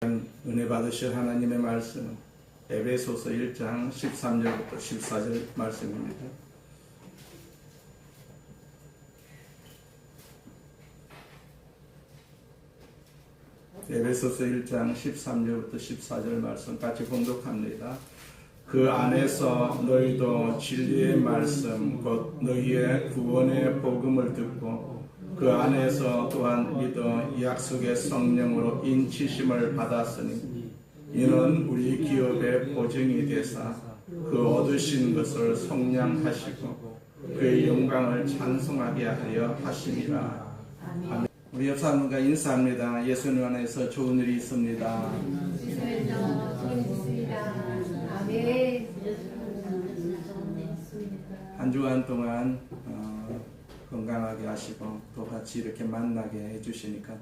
은혜 받으실 하나님의 말씀은 에베소서 1장 13절부터 14절 말씀입니다. 에베소서 1장 13절부터 14절 말씀 같이 봉독합니다. 그 안에서 너희도 진리의 말씀 곧 너희의 구원의 복음을 듣고 그 안에서 또한 믿어 약속의 성령으로 인치심을 받았으니 이는 우리 기업의 보증이 되사 그 얻으신 것을 속량하시고 그의 영광을 찬송하게 하려 하심이라. 아멘. 우리 옆 사람과 인사합니다. 예수님 안에서 좋은 일이 있습니다. 한 주간 동안 건강하게 하시고 또 같이 이렇게 만나게 해주시니까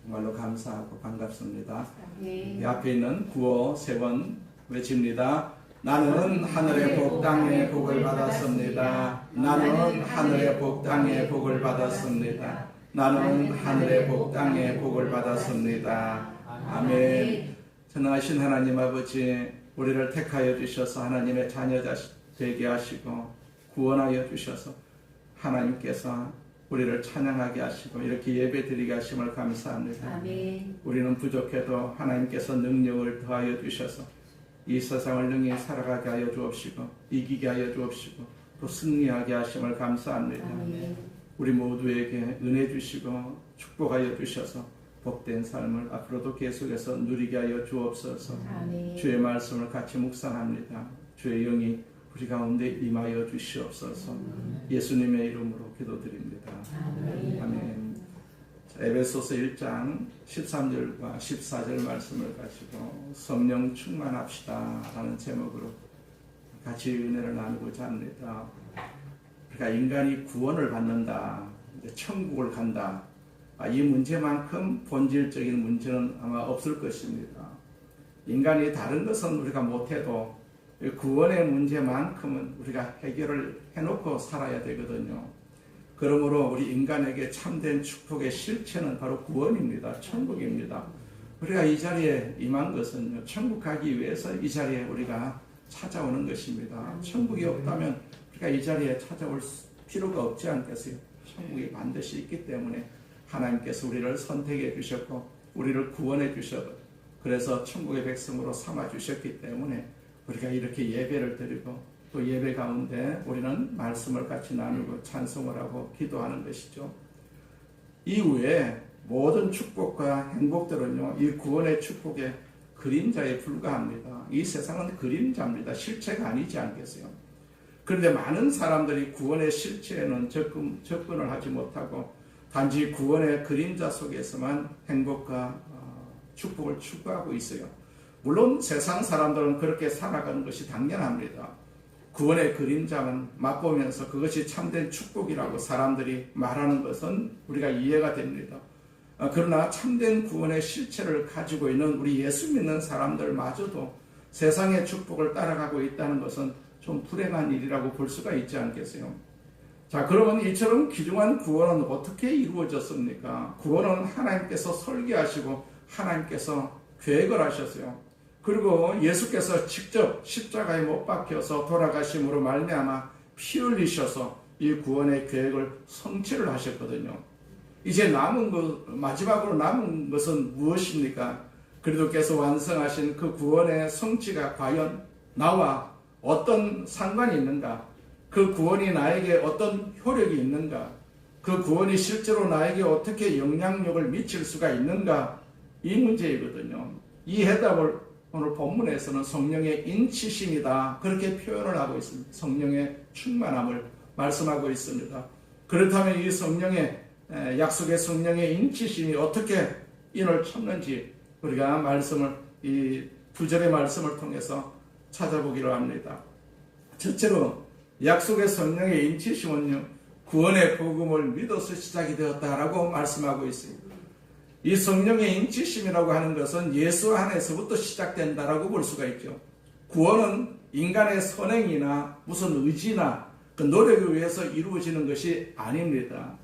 정말로 감사하고 반갑습니다. 이 앞에 있는 구호 3번 외칩니다. 나는 하늘의 복 땅의 복을 받았습니다. 나는 하늘의 복 땅의 복을 받았습니다. 나는 하늘의 복 땅의 복을 받았습니다. 아멘. 전능하신 하나님 아버지, 우리를 택하여 주셔서 하나님의 자녀 되게 하시고 구원하여 주셔서 하나님께서 우리를 찬양하게 하시고 이렇게 예배드리게 하심을 감사합니다. 아멘. 우리는 부족해도 하나님께서 능력을 더하여 주셔서 이 세상을 능히 살아가게 하여 주옵시고 이기게 하여 주옵시고 또 승리하게 하심을 감사합니다. 아멘. 우리 모두에게 은혜 주시고 축복하여 주셔서 복된 삶을 앞으로도 계속해서 누리게 하여 주옵소서. 아멘. 주의 말씀을 같이 묵상합니다. 주의 영이 우리 가운데 임하여 주시옵소서. 예수님의 이름으로 기도드립니다. 아멘. 에베소서 1장 13절과 14절 말씀을 가지고 성령 충만합시다 라는 제목으로 같이 은혜를 나누고자 합니다. 그러니까 인간이 구원을 받는다, 천국을 간다, 이 문제만큼 본질적인 문제는 아마 없을 것입니다. 인간이 다른 것은 우리가 못해도 구원의 문제만큼은 우리가 해결을 해놓고 살아야 되거든요. 그러므로 우리 인간에게 참된 축복의 실체는 바로 구원입니다. 천국입니다. 우리가 이 자리에 임한 것은요, 천국 가기 위해서 이 자리에 우리가 찾아오는 것입니다. 천국이 없다면 우리가 이 자리에 찾아올 필요가 없지 않겠어요? 천국이 반드시 있기 때문에 하나님께서 우리를 선택해 주셨고 우리를 구원해 주셨고 그래서 천국의 백성으로 삼아 주셨기 때문에 우리가 이렇게 예배를 드리고 또 예배 가운데 우리는 말씀을 같이 나누고 찬송을 하고 기도하는 것이죠. 이후에 모든 축복과 행복들은요, 이 구원의 축복의 그림자에 불과합니다. 이 세상은 그림자입니다. 실체가 아니지 않겠어요? 그런데 많은 사람들이 구원의 실체에는 접근을 하지 못하고 단지 구원의 그림자 속에서만 행복과 축복을 추구하고 있어요. 물론 세상 사람들은 그렇게 살아가는 것이 당연합니다. 구원의 그림자만 맛보면서 그것이 참된 축복이라고 사람들이 말하는 것은 우리가 이해가 됩니다. 그러나 참된 구원의 실체를 가지고 있는 우리 예수 믿는 사람들마저도 세상의 축복을 따라가고 있다는 것은 좀 불행한 일이라고 볼 수가 있지 않겠어요? 자, 그러면 이처럼 귀중한 구원은 어떻게 이루어졌습니까? 구원은 하나님께서 설계하시고 하나님께서 계획을 하셨어요. 그리고 예수께서 직접 십자가에 못 박혀서 돌아가심으로 말미암아 피 흘리셔서 이 구원의 계획을 성취를 하셨거든요. 이제 마지막으로 남은 것은 무엇입니까? 그리스도께서 완성하신 그 구원의 성취가 과연 나와 어떤 상관이 있는가? 그 구원이 나에게 어떤 효력이 있는가? 그 구원이 실제로 나에게 어떻게 영향력을 미칠 수가 있는가? 이 문제이거든요. 이 해답을 오늘 본문에서는 성령의 인치심이다, 그렇게 표현을 하고 있습니다. 성령의 충만함을 말씀하고 있습니다. 그렇다면 이 성령의 약속의 성령의 인치심이 어떻게 인을 쳤는지 우리가 말씀을 이 2절의 말씀을 통해서 찾아보기로 합니다. 첫째로 약속의 성령의 인치심은요, 구원의 복음을 믿어서 시작이 되었다라고 말씀하고 있습니다. 이 성령의 인치심이라고 하는 것은 예수 안에서부터 시작된다라고 볼 수가 있죠. 구원은 인간의 선행이나 무슨 의지나 그 노력에 의해서 이루어지는 것이 아닙니다.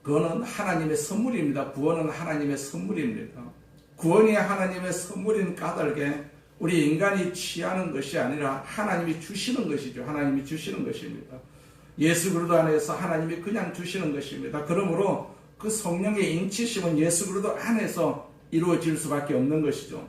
그거는 하나님의 선물입니다. 구원은 하나님의 선물입니다. 구원이 하나님의 선물인 까닭에 우리 인간이 취하는 것이 아니라 하나님이 주시는 것이죠. 하나님이 주시는 것입니다. 예수 그리스도 안에서 하나님이 그냥 주시는 것입니다. 그러므로 그 성령의 인치심은 예수 그리스도 안에서 이루어질 수밖에 없는 것이죠.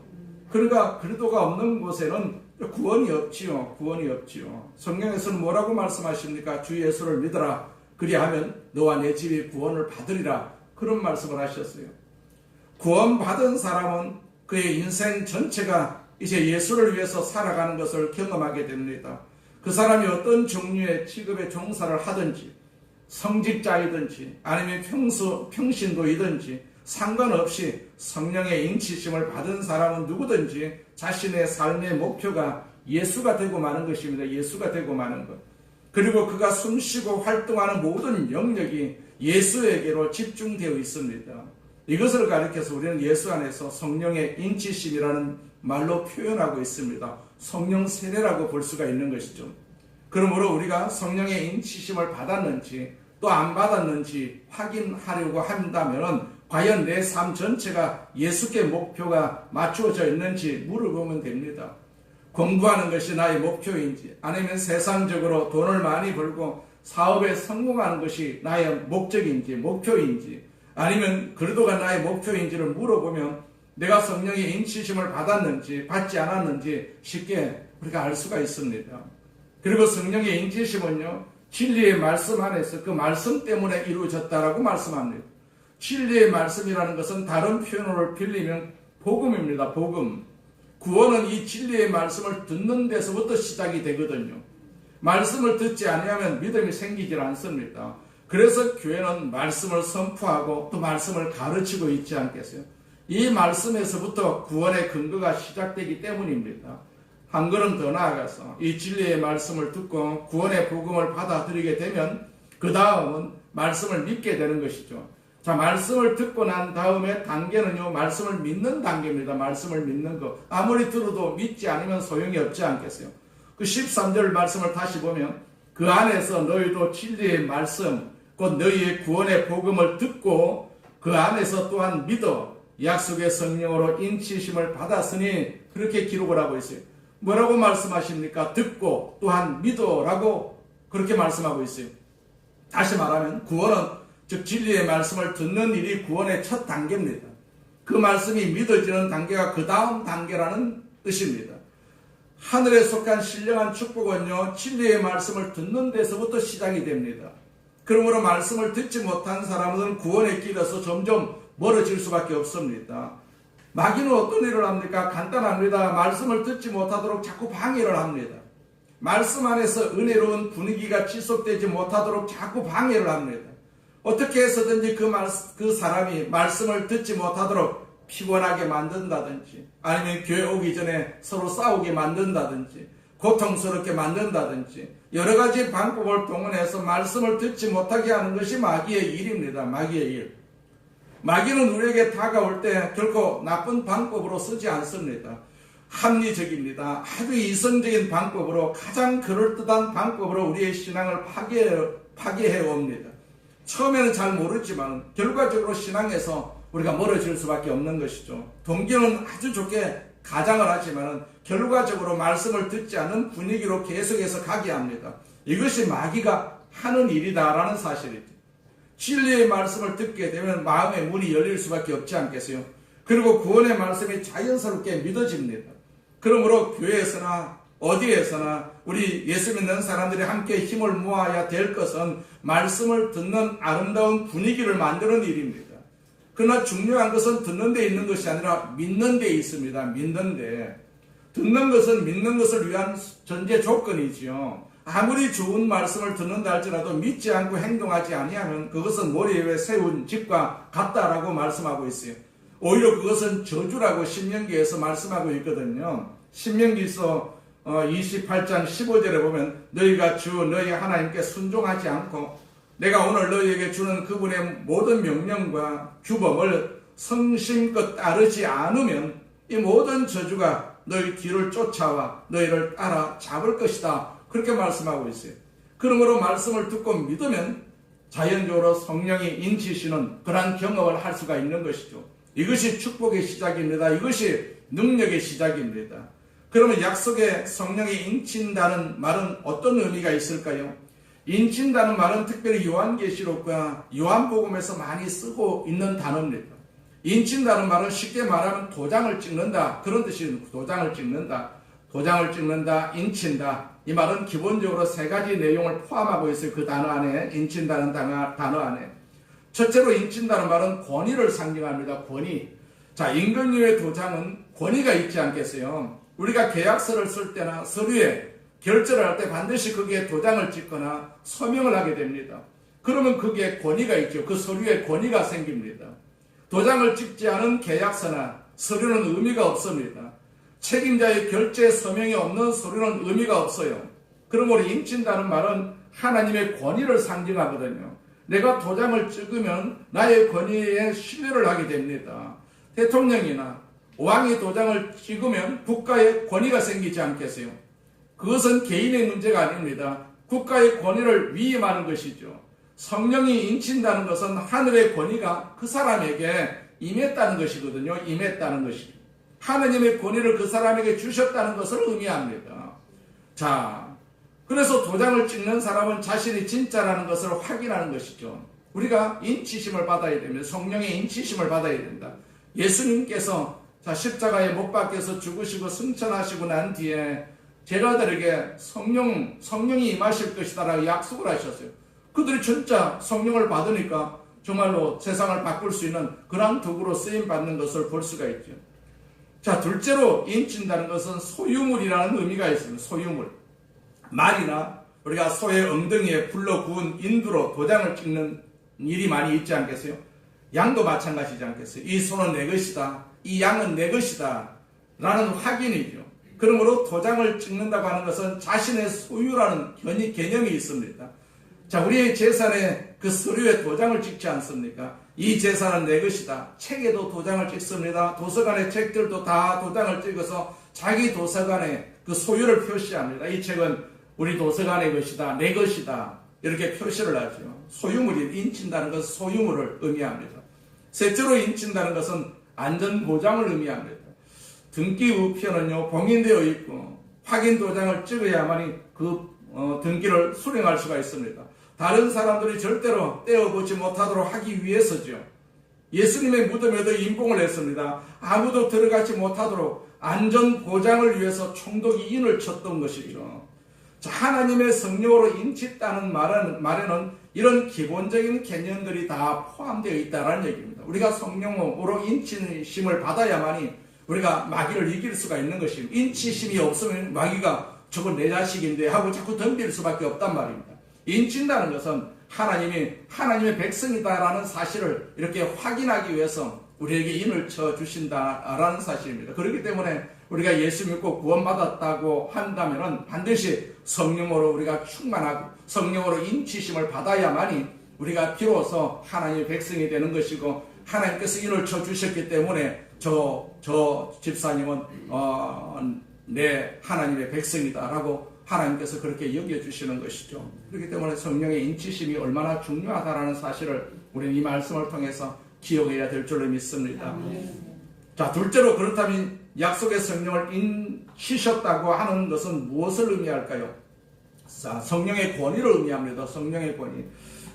그러니까 그리스도가 없는 곳에는 구원이 없지요. 구원이 없지요. 성경에서는 뭐라고 말씀하십니까? 주 예수를 믿어라. 그리하면 너와 내 집이 구원을 받으리라. 그런 말씀을 하셨어요. 구원받은 사람은 그의 인생 전체가 이제 예수를 위해서 살아가는 것을 경험하게 됩니다. 그 사람이 어떤 종류의 직업에 종사를 하든지 성직자이든지 아니면 평신도이든지 상관없이 성령의 인치심을 받은 사람은 누구든지 자신의 삶의 목표가 예수가 되고 마는 것입니다. 예수가 되고 마는 것. 그리고 그가 숨쉬고 활동하는 모든 영역이 예수에게로 집중되어 있습니다. 이것을 가리켜서 우리는 예수 안에서 성령의 인치심이라는 말로 표현하고 있습니다. 성령 세례라고 볼 수가 있는 것이죠. 그러므로 우리가 성령의 인치심을 받았는지 또 안 받았는지 확인하려고 한다면 과연 내 삶 전체가 예수께 목표가 맞추어져 있는지 물어보면 됩니다. 공부하는 것이 나의 목표인지 아니면 세상적으로 돈을 많이 벌고 사업에 성공하는 것이 나의 목적인지 목표인지 아니면 그리스도가 나의 목표인지를 물어보면 내가 성령의 인치심을 받았는지 받지 않았는지 쉽게 우리가 알 수가 있습니다. 그리고 성령의 인치심은요, 진리의 말씀 안에서 그 말씀 때문에 이루어졌다라고 말씀합니다. 진리의 말씀이라는 것은 다른 표현으로 빌리면 복음입니다. 복음. 구원은 이 진리의 말씀을 듣는 데서부터 시작이 되거든요. 말씀을 듣지 아니하면 믿음이 생기질 않습니다. 그래서 교회는 말씀을 선포하고 또 말씀을 가르치고 있지 않겠어요? 이 말씀에서부터 구원의 근거가 시작되기 때문입니다. 한 걸음 더 나아가서 이 진리의 말씀을 듣고 구원의 복음을 받아들이게 되면 그 다음은 말씀을 믿게 되는 것이죠. 자, 말씀을 듣고 난 다음에 단계는요, 말씀을 믿는 단계입니다. 말씀을 믿는 것. 아무리 들어도 믿지 않으면 소용이 없지 않겠어요? 그 13절 말씀을 다시 보면 그 안에서 너희도 진리의 말씀, 곧 너희의 구원의 복음을 듣고 그 안에서 또한 믿어 약속의 성령으로 인치심을 받았으니 그렇게 기록을 하고 있어요. 뭐라고 말씀하십니까? 듣고 또한 믿어라고 그렇게 말씀하고 있어요. 다시 말하면 구원은 즉 진리의 말씀을 듣는 일이 구원의 첫 단계입니다. 그 말씀이 믿어지는 단계가 그 다음 단계라는 뜻입니다. 하늘에 속한 신령한 축복은요, 진리의 말씀을 듣는 데서부터 시작이 됩니다. 그러므로 말씀을 듣지 못한 사람은 구원의 길에서 점점 멀어질 수밖에 없습니다. 마귀는 어떤 일을 합니까? 간단합니다. 말씀을 듣지 못하도록 자꾸 방해를 합니다. 말씀 안에서 은혜로운 분위기가 지속되지 못하도록 자꾸 방해를 합니다. 어떻게 해서든지 그 사람이 말씀을 듣지 못하도록 피곤하게 만든다든지 아니면 교회 오기 전에 서로 싸우게 만든다든지 고통스럽게 만든다든지 여러 가지 방법을 동원해서 말씀을 듣지 못하게 하는 것이 마귀의 일입니다. 마귀의 일. 마귀는 우리에게 다가올 때 결코 나쁜 방법으로 쓰지 않습니다. 합리적입니다. 아주 이성적인 방법으로 가장 그럴듯한 방법으로 우리의 신앙을 파괴해 옵니다. 처음에는 잘 모르지만 결과적으로 신앙에서 우리가 멀어질 수밖에 없는 것이죠. 동기는 아주 좋게 가장을 하지만 결과적으로 말씀을 듣지 않는 분위기로 계속해서 가게 합니다. 이것이 마귀가 하는 일이다라는 사실이죠. 진리의 말씀을 듣게 되면 마음의 문이 열릴 수밖에 없지 않겠어요? 그리고 구원의 말씀이 자연스럽게 믿어집니다. 그러므로 교회에서나 어디에서나 우리 예수 믿는 사람들이 함께 힘을 모아야 될 것은 말씀을 듣는 아름다운 분위기를 만드는 일입니다. 그러나 중요한 것은 듣는 데 있는 것이 아니라 믿는 데 있습니다. 믿는 데. 듣는 것은 믿는 것을 위한 전제 조건이지요. 아무리 좋은 말씀을 듣는다 할지라도 믿지 않고 행동하지 아니하면 그것은 모래 위에 세운 집과 같다라고 말씀하고 있어요. 오히려 그것은 저주라고 신명기에서 말씀하고 있거든요. 신명기서 28장 15절에 보면 너희가 주 너희 하나님께 순종하지 않고 내가 오늘 너희에게 주는 그분의 모든 명령과 규범을 성심껏 따르지 않으면 이 모든 저주가 너희 뒤를 쫓아와 너희를 따라 잡을 것이다. 그렇게 말씀하고 있어요. 그러므로 말씀을 듣고 믿으면 자연적으로 성령이 인치시는 그러한 경험을 할 수가 있는 것이죠. 이것이 축복의 시작입니다. 이것이 능력의 시작입니다. 그러면 약속의 성령이 인친다는 말은 어떤 의미가 있을까요? 인친다는 말은 특별히 요한계시록과 요한복음에서 많이 쓰고 있는 단어입니다. 인친다는 말은 쉽게 말하면 도장을 찍는다, 그런 뜻입니다. 도장을 찍는다, 인친다. 이 말은 기본적으로 세 가지 내용을 포함하고 있어요. 그 단어 안에, 인친다는 단어 안에. 첫째로 인친다는 말은 권위를 상징합니다. 권위. 자, 임금님의 도장은 권위가 있지 않겠어요? 우리가 계약서를 쓸 때나 서류에 결제를 할 때 반드시 거기에 도장을 찍거나 서명을 하게 됩니다. 그러면 거기에 권위가 있죠. 그 서류에 권위가 생깁니다. 도장을 찍지 않은 계약서나 서류는 의미가 없습니다. 책임자의 결제 서명이 없는 서류는 의미가 없어요. 그러므로 인친다는 말은 하나님의 권위를 상징하거든요. 내가 도장을 찍으면 나의 권위에 신뢰를 하게 됩니다. 대통령이나 왕이 도장을 찍으면 국가의 권위가 생기지 않겠어요? 그것은 개인의 문제가 아닙니다. 국가의 권위를 위임하는 것이죠. 성령이 인친다는 것은 하늘의 권위가 그 사람에게 임했다는 것이거든요. 임했다는 것이. 하느님의 권위를 그 사람에게 주셨다는 것을 의미합니다. 자, 그래서 도장을 찍는 사람은 자신이 진짜라는 것을 확인하는 것이죠. 우리가 인치심을 받아야 됩니다. 성령의 인치심을 받아야 된다. 예수님께서 십자가에 못 박혀서 죽으시고 승천하시고 난 뒤에 제자들에게 성령이 임하실 것이다라고 약속을 하셨어요. 그들이 진짜 성령을 받으니까 정말로 세상을 바꿀 수 있는 그런 도구로 쓰임 받는 것을 볼 수가 있죠. 자, 둘째로 인친다는 것은 소유물이라는 의미가 있습니다. 소유물. 말이나 우리가 소의 엉덩이에 불러 구운 인두로 도장을 찍는 일이 많이 있지 않겠어요? 양도 마찬가지지 않겠어요? 이 소는 내 것이다. 이 양은 내 것이다. 라는 확인이죠. 그러므로 도장을 찍는다고 하는 것은 자신의 소유라는 개념이 있습니다. 자, 우리의 재산에 그 서류에 도장을 찍지 않습니까? 이 재산은 내 것이다. 책에도 도장을 찍습니다. 도서관의 책들도 다 도장을 찍어서 자기 도서관에 그 소유를 표시합니다. 이 책은 우리 도서관의 것이다. 내 것이다. 이렇게 표시를 하죠. 소유물이 인친다는 것은 소유물을 의미합니다. 셋째로 인친다는 것은 안전보장을 의미합니다. 등기 우편은요, 봉인되어 있고 확인 도장을 찍어야만이 그 등기를 수령할 수가 있습니다. 다른 사람들이 절대로 떼어보지 못하도록 하기 위해서죠. 예수님의 무덤에도 임봉을 했습니다. 아무도 들어가지 못하도록 안전보장을 위해서 총독이인을 쳤던 것이죠. 자, 하나님의 성령으로 인치다는 말에는 이런 기본적인 개념들이 다 포함되어 있다는 얘기입니다. 우리가 성령으로 인치심을 받아야만이 우리가 마귀를 이길 수가 있는 것입니다. 인치심이 없으면 마귀가 저거 내 자식인데 하고 자꾸 덤빌 수밖에 없단 말입니다. 인친다는 것은 하나님의 백성이다라는 사실을 이렇게 확인하기 위해서 우리에게 인을 쳐주신다라는 사실입니다. 그렇기 때문에 우리가 예수 믿고 구원받았다고 한다면 반드시 성령으로 우리가 충만하고 성령으로 인치심을 받아야만이 우리가 비로소 하나님의 백성이 되는 것이고, 하나님께서 인을 쳐주셨기 때문에 저 집사님은 내 하나님의 백성이다라고 하나님께서 그렇게 여겨주시는 것이죠. 그렇기 때문에 성령의 인치심이 얼마나 중요하다라는 사실을 우리는 이 말씀을 통해서 기억해야 될 줄로 믿습니다. 자, 둘째로 그렇다면 약속의 성령을 인치셨다고 하는 것은 무엇을 의미할까요? 자, 성령의 권위를 의미합니다. 성령의 권위.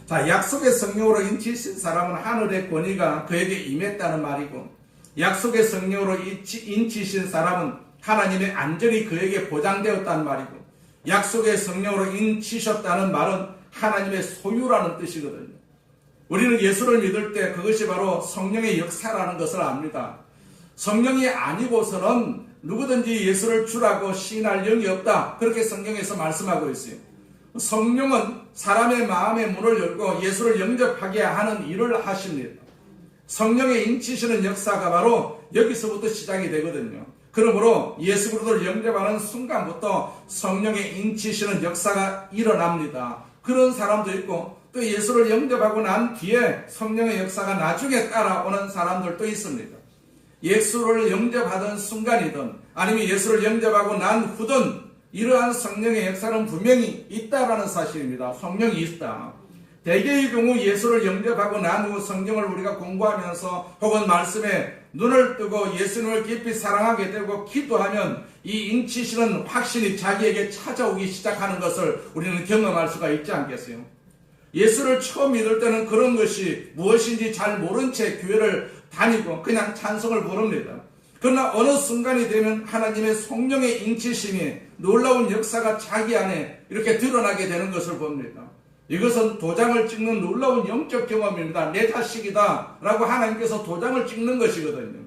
자, 약속의 성령으로 인치신 사람은 하늘의 권위가 그에게 임했다는 말이고, 약속의 성령으로 인치신 사람은 하나님의 안전이 그에게 보장되었다는 말이고, 약속의 성령으로 인치셨다는 말은 하나님의 소유라는 뜻이거든요. 우리는 예수를 믿을 때 그것이 바로 성령의 역사라는 것을 압니다. 성령이 아니고서는 누구든지 예수를 주라고 시인할 영이 없다. 그렇게 성경에서 말씀하고 있어요. 성령은 사람의 마음의 문을 열고 예수를 영접하게 하는 일을 하십니다. 성령의 인치시는 역사가 바로 여기서부터 시작이 되거든요. 그러므로 예수 그리스도를 영접하는 순간부터 성령의 인치시는 역사가 일어납니다. 그런 사람도 있고, 또 예수를 영접하고 난 뒤에 성령의 역사가 나중에 따라오는 사람들도 있습니다. 예수를 영접하던 순간이든 아니면 예수를 영접하고 난 후든 이러한 성령의 역사는 분명히 있다라는 사실입니다. 성령이 있다. 대개의 경우 예수를 영접하고 난 후 성경을 우리가 공부하면서 혹은 말씀에 눈을 뜨고 예수님을 깊이 사랑하게 되고 기도하면 이 인치시는 확신이 자기에게 찾아오기 시작하는 것을 우리는 경험할 수가 있지 않겠어요? 예수를 처음 믿을 때는 그런 것이 무엇인지 잘 모른 채 교회를 다니고 그냥 찬송을 부릅니다. 그러나 어느 순간이 되면 하나님의 성령의 인치심이 놀라운 역사가 자기 안에 이렇게 드러나게 되는 것을 봅니다. 이것은 도장을 찍는 놀라운 영적 경험입니다. 내 자식이다 라고 하나님께서 도장을 찍는 것이거든요.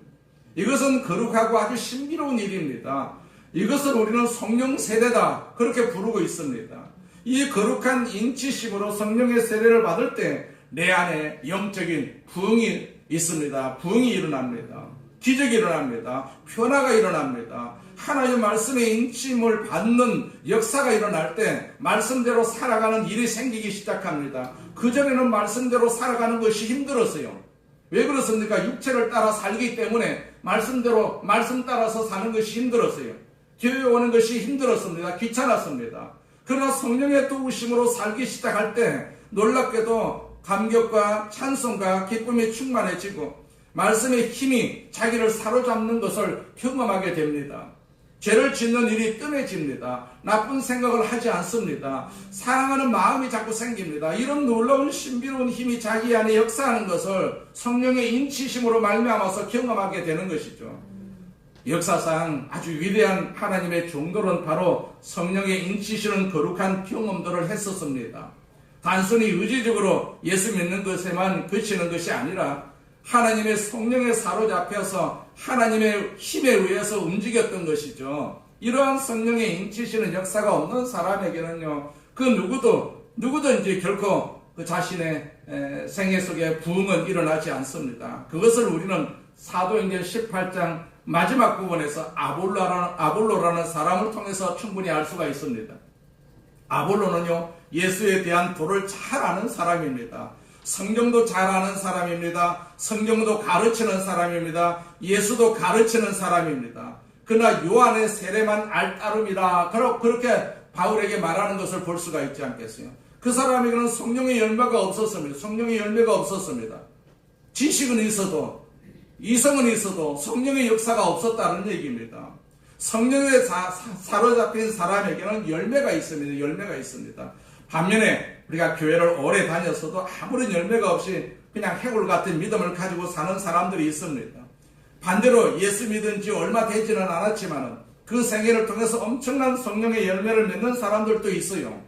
이것은 거룩하고 아주 신비로운 일입니다. 이것을 우리는 성령 세례다 그렇게 부르고 있습니다. 이 거룩한 인치심으로 성령의 세례를 받을 때 내 안에 영적인 부흥이 있습니다. 부흥이 일어납니다. 기적이 일어납니다. 변화가 일어납니다. 하나님의 말씀의 인침을 받는 역사가 일어날 때 말씀대로 살아가는 일이 생기기 시작합니다. 그전에는 말씀대로 살아가는 것이 힘들었어요. 왜 그렇습니까? 육체를 따라 살기 때문에 말씀대로 말씀 따라서 사는 것이 힘들었어요. 교회에 오는 것이 힘들었습니다. 귀찮았습니다. 그러나 성령의 도우심으로 살기 시작할 때 놀랍게도 감격과 찬송과 기쁨이 충만해지고 말씀의 힘이 자기를 사로잡는 것을 경험하게 됩니다. 죄를 짓는 일이 뜸해집니다. 나쁜 생각을 하지 않습니다. 사랑하는 마음이 자꾸 생깁니다. 이런 놀라운 신비로운 힘이 자기 안에 역사하는 것을 성령의 인치심으로 말미암아서 경험하게 되는 것이죠. 역사상 아주 위대한 하나님의 종들은 바로 성령의 인치시는 거룩한 경험들을 했었습니다. 단순히 의지적으로 예수 믿는 것에만 그치는 것이 아니라 하나님의 성령에 사로잡혀서 하나님의 힘에 의해서 움직였던 것이죠. 이러한 성령의 인치시는 역사가 없는 사람에게는요, 그 누구든지 결코 그 자신의 생애 속에 부흥은 일어나지 않습니다. 그것을 우리는 사도행전 18장 마지막 부분에서 아볼로라는 사람을 통해서 충분히 알 수가 있습니다. 아볼로는요, 예수에 대한 도를 잘 아는 사람입니다. 성경도 잘 아는 사람입니다. 성경도 가르치는 사람입니다. 예수도 가르치는 사람입니다. 그러나 요한의 세례만 알 따름이라 그렇게 바울에게 말하는 것을 볼 수가 있지 않겠어요? 그 사람에게는 성령의 열매가 없었습니다. 성령의 열매가 없었습니다. 지식은 있어도 이성은 있어도 성령의 역사가 없었다는 얘기입니다. 성령에 사로잡힌 사람에게는 열매가 있습니다. 열매가 있습니다. 반면에 우리가 교회를 오래 다녔어도 아무런 열매가 없이 그냥 해골 같은 믿음을 가지고 사는 사람들이 있습니다. 반대로 예수 믿은 지 얼마 되지는 않았지만 그 생애를 통해서 엄청난 성령의 열매를 맺는 사람들도 있어요.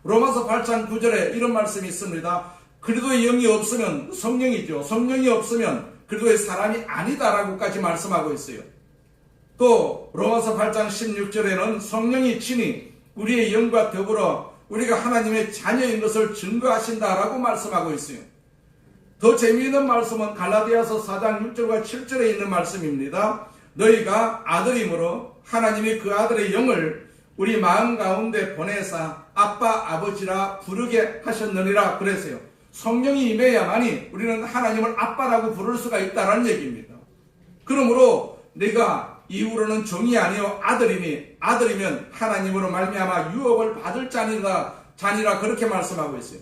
로마서 8장 9절에 이런 말씀이 있습니다. 그리스도의 영이 없으면 성령이죠. 성령이 없으면 그리스도의 사람이 아니다라고까지 말씀하고 있어요. 또 로마서 8장 16절에는 성령이 친히 우리의 영과 더불어 우리가 하나님의 자녀인 것을 증거하신다라고 말씀하고 있어요. 더 재미있는 말씀은 갈라디아서 4장 6절과 7절에 있는 말씀입니다. 너희가 아들이므로 하나님이 그 아들의 영을 우리 마음 가운데 보내사 아빠 아버지라 부르게 하셨느니라 그랬어요. 성령이 임해야만이 우리는 하나님을 아빠라고 부를 수가 있다는 얘기입니다. 그러므로 내가 이후로는 종이 아니요 아들이니 아들이면 하나님으로 말미암아 유업을 받을 자니라 그렇게 말씀하고 있어요.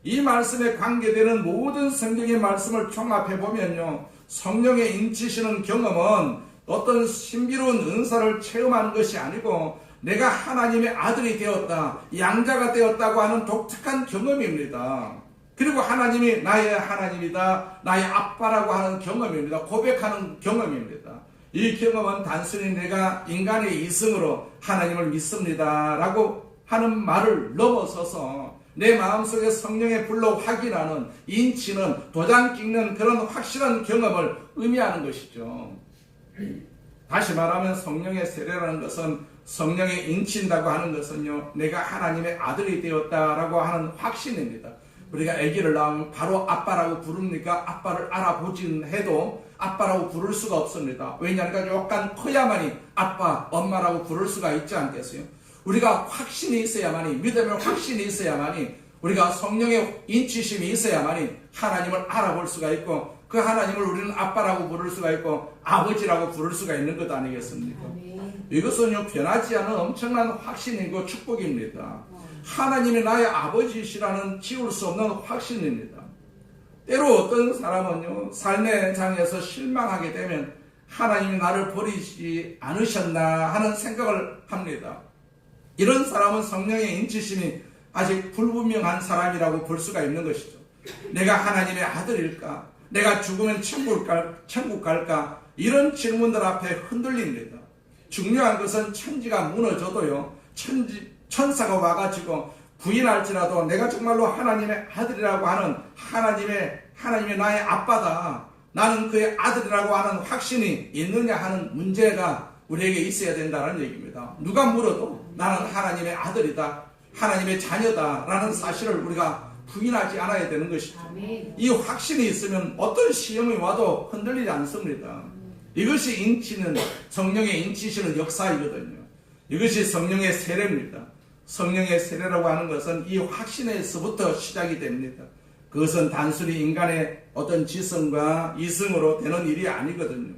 이 말씀에 관계되는 모든 성경의 말씀을 종합해 보면요, 성령의 인치시는 경험은 어떤 신비로운 은사를 체험하는 것이 아니고 내가 하나님의 아들이 되었다, 양자가 되었다고 하는 독특한 경험입니다. 그리고 하나님이 나의 하나님이다, 나의 아빠라고 하는 경험입니다. 고백하는 경험입니다. 이 경험은 단순히 내가 인간의 이성으로 하나님을 믿습니다 라고 하는 말을 넘어서서 내 마음속에 성령의 불로 확인하는, 인치는, 도장 찍는 그런 확실한 경험을 의미하는 것이죠. 다시 말하면 성령의 세례라는 것은, 성령에 인친다고 하는 것은요, 내가 하나님의 아들이 되었다라고 하는 확신입니다. 우리가 아기를 낳으면 바로 아빠라고 부릅니까? 아빠를 알아보진 해도 아빠라고 부를 수가 없습니다. 왜냐하면 약간 커야만이 아빠, 엄마라고 부를 수가 있지 않겠어요? 우리가 확신이 있어야만이, 믿음의 확신이 있어야만이, 우리가 성령의 인치심이 있어야만이 하나님을 알아볼 수가 있고, 그 하나님을 우리는 아빠라고 부를 수가 있고 아버지라고 부를 수가 있는 것 아니겠습니까? 이것은요, 변하지 않은 엄청난 확신이고 축복입니다. 하나님이 나의 아버지시라는 지울 수 없는 확신입니다. 때로 어떤 사람은요, 삶의 장에서 실망하게 되면 하나님이 나를 버리지 않으셨나 하는 생각을 합니다. 이런 사람은 성령의 인치심이 아직 불분명한 사람이라고 볼 수가 있는 것이죠. 내가 하나님의 아들일까? 내가 죽으면 천국 갈까? 이런 질문들 앞에 흔들립니다. 중요한 것은 천지가 무너져도요, 천사가 와가지고 부인할지라도 내가 정말로 하나님의 아들이라고 하는 하나님의 나의 아빠다, 나는 그의 아들이라고 하는 확신이 있느냐 하는 문제가 우리에게 있어야 된다는 얘기입니다. 누가 물어도 나는 하나님의 아들이다, 하나님의 자녀다 라는 사실을 우리가 부인하지 않아야 되는 것이죠. 이 확신이 있으면 어떤 시험이 와도 흔들리지 않습니다. 이것이 인치는, 성령의 인치시는 역사이거든요. 이것이 성령의 세례입니다. 성령의 세례라고 하는 것은 이 확신에서부터 시작이 됩니다. 그것은 단순히 인간의 어떤 지성과 이성으로 되는 일이 아니거든요.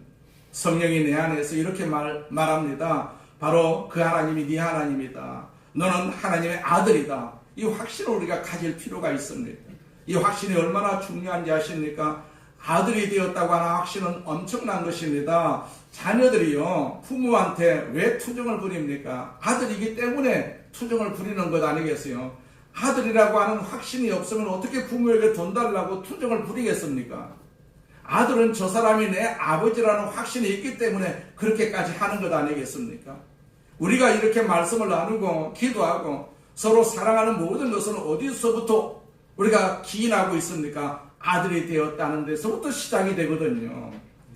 성령이 내 안에서 이렇게 말합니다. 바로 그 하나님이 네 하나님이다. 너는 하나님의 아들이다. 이 확신을 우리가 가질 필요가 있습니다. 이 확신이 얼마나 중요한지 아십니까? 아들이 되었다고 하는 확신은 엄청난 것입니다. 자녀들이요, 부모한테 왜 투정을 부립니까? 아들이기 때문에 투정을 부리는 것 아니겠어요? 아들이라고 하는 확신이 없으면 어떻게 부모에게 돈 달라고 투정을 부리겠습니까? 아들은 저 사람이 내 아버지라는 확신이 있기 때문에 그렇게까지 하는 것 아니겠습니까? 우리가 이렇게 말씀을 나누고 기도하고 서로 사랑하는 모든 것은 어디서부터 우리가 기인하고 있습니까? 아들이 되었다는 데서부터 시작이 되거든요.